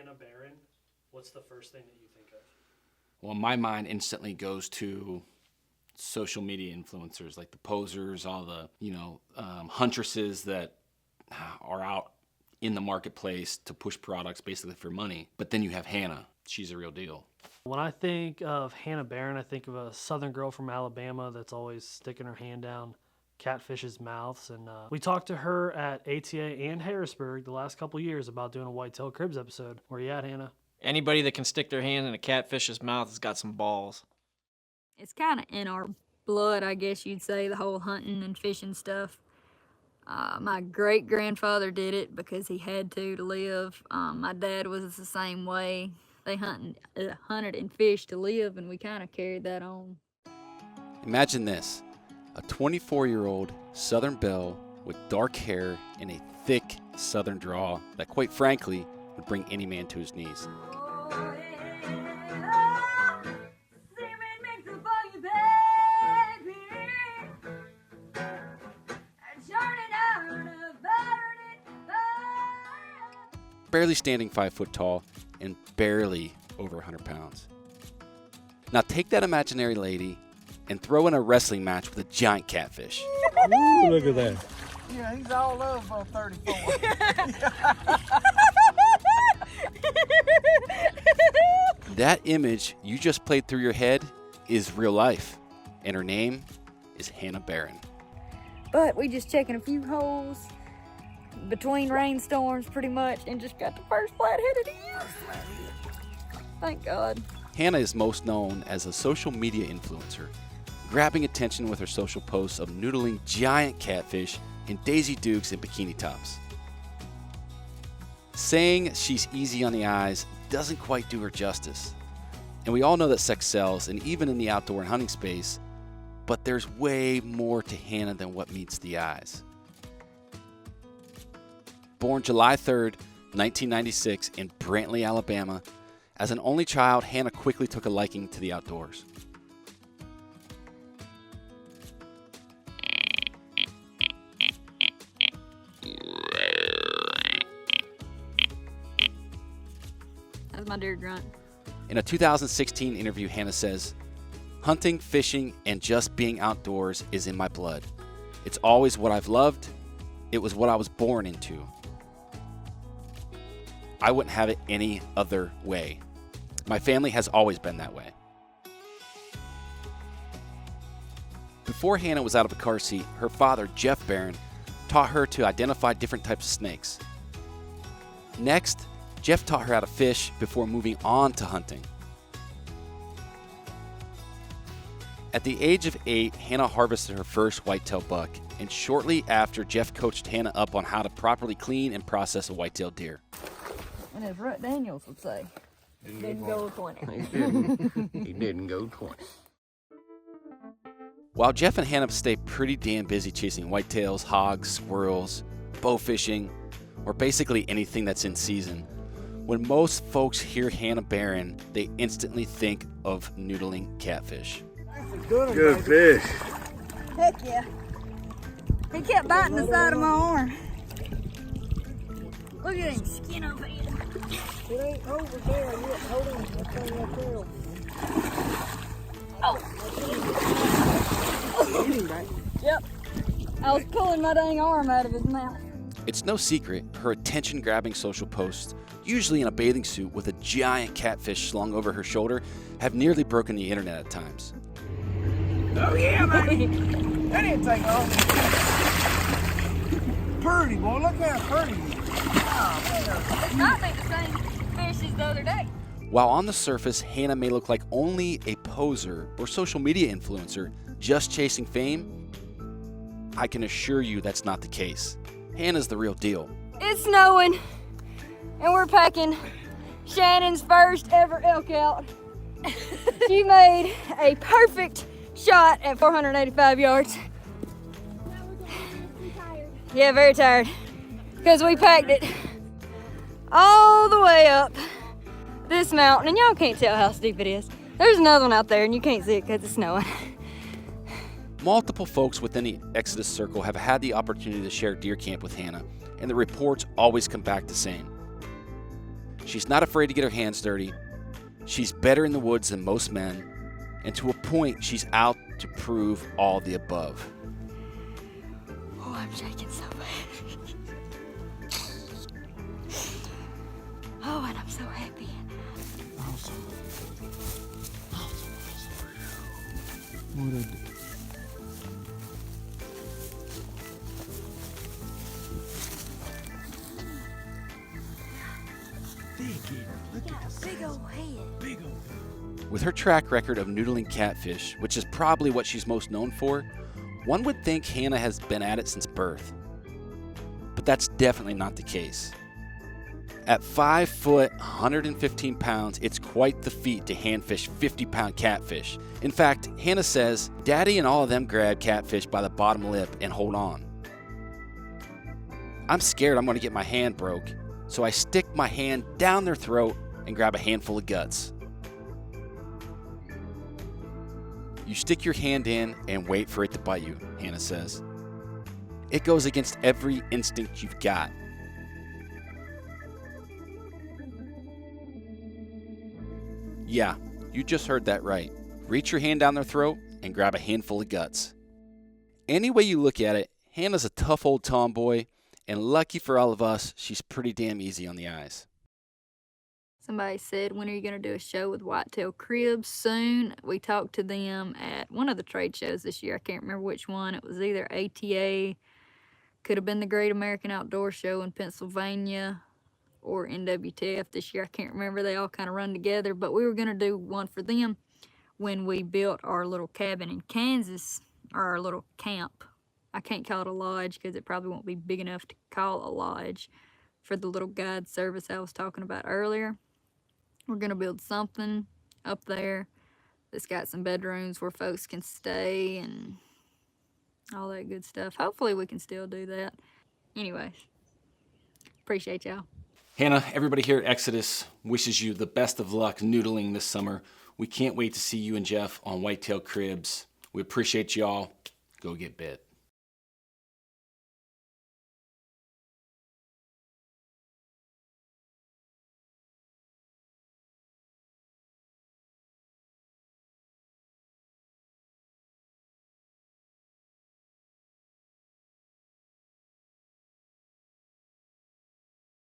Hannah Barron, what's the first thing that you think of? Well, my mind instantly goes to social media influencers, like the posers, all the, huntresses that are out in the marketplace to push products basically for money. But then you have Hannah. She's a real deal. When I think of Hannah Barron, I think of a southern girl from Alabama that's always sticking her hand down catfish's mouths. And we talked to her at ATA and Harrisburg the last couple years about doing a whitetail cribs episode. Where you at, Hannah? Anybody that can stick their hand in a catfish's mouth has got some balls. It's kind of in our blood, I guess you'd say, the whole hunting and fishing stuff. My great-grandfather did it because he had to live. My dad was the same way. They hunted and fished to live, and we kind of carried that on. Imagine this, a 24-year-old Southern belle with dark hair and a thick Southern drawl that, quite frankly, would bring any man to his knees. Barely standing 5 foot tall and barely over 100 pounds. Now take that imaginary lady and throw in a wrestling match with a giant catfish. Ooh, look at that. Yeah, he's all over 34. That image you just played through your head is real life, and her name is Hannah Barron. But we just checking a few holes between rainstorms pretty much and just got the first flathead of the year. Thank God. Hannah is most known as a social media influencer, grabbing attention with her social posts of noodling giant catfish in Daisy Dukes and bikini tops. Saying she's easy on the eyes doesn't quite do her justice. And we all know that sex sells, and even in the outdoor and hunting space, but there's way more to Hannah than what meets the eyes. Born July 3rd, 1996 in Brantley, Alabama, as an only child, Hannah quickly took a liking to the outdoors. That's my deer grunt. In a 2016 interview, Hannah says, "Hunting, fishing, and just being outdoors is in my blood. It's always what I've loved. It was what I was born into. I wouldn't have it any other way. My family has always been that way." Before Hannah was out of a car seat, her father, Jeff Barron, taught her to identify different types of snakes. Next, Jeff taught her how to fish before moving on to hunting. At the age of 8, Hannah harvested her first whitetail buck, and shortly after, Jeff coached Hannah up on how to properly clean and process a whitetail deer. And as Rut Daniels would say, didn't go 20. He didn't go 20. While Jeff and Hannah stay pretty damn busy chasing whitetails, hogs, squirrels, bow fishing, or basically anything that's in season, when most folks hear Hannah Barron, they instantly think of noodling catfish. Good fish. Heck yeah. He kept biting the side of my arm. Look at him, skin over here. It ain't over there yet. Hold on. That thing right there. Yep. I was pulling my dang arm out of his mouth. It's no secret, her attention-grabbing social posts, usually in a bathing suit with a giant catfish slung over her shoulder, have nearly broken the internet at times. Oh yeah, man. That didn't take off. Pretty boy, look how pretty he is. Oh, Not be the same fish as the other day. While on the surface, Hannah may look like only a poser or social media influencer just chasing fame, I can assure you that's not the case. Hannah's the real deal. It's snowing, and we're packing Shannon's first ever elk out. She made a perfect shot at 485 yards. Yeah, very tired, because we packed it all the way up this mountain, and y'all can't tell how steep it is. There's another one out there, and you can't see it because it's snowing. Multiple folks within the Exodus Circle have had the opportunity to share deer camp with Hannah, and the reports always come back the same. She's not afraid to get her hands dirty. She's better in the woods than most men. And to a point, she's out to prove all the above. Oh, I'm shaking so bad. Oh, and I'm so happy. Big old head. With her track record of noodling catfish, which is probably what she's most known for, one would think Hannah has been at it since birth. But that's definitely not the case. At 5 foot, 115 pounds, it's quite the feat to handfish 50-pound catfish. In fact, Hannah says, Daddy and all of them grab catfish by the bottom lip and hold on. I'm scared I'm going to get my hand broke, so I stick my hand down their throat and grab a handful of guts. You stick your hand in and wait for it to bite you, Hannah says. It goes against every instinct you've got. Yeah, you just heard that right. Reach your hand down their throat and grab a handful of guts. Any way you look at it, Hannah's a tough old tomboy, and lucky for all of us, she's pretty damn easy on the eyes. Somebody said, when are you going to do a show with whitetail cribs? Soon. We talked to them at one of the trade shows this year. I can't remember which one. It was either ATA, could have been the Great American Outdoor Show in Pennsylvania, or NWTF this year. I can't remember. They all kind of run together. But we were going to do one for them when we built our little cabin in Kansas, or our little camp. I can't call it a lodge because it probably won't be big enough to call a lodge for the little guide service I was talking about earlier. We're going to build something up there that's got some bedrooms where folks can stay and all that good stuff. Hopefully we can still do that. Anyways, appreciate y'all. Hannah, everybody here at Exodus wishes you the best of luck noodling this summer. We can't wait to see you and Jeff on whitetail cribs. We appreciate y'all. Go get bit.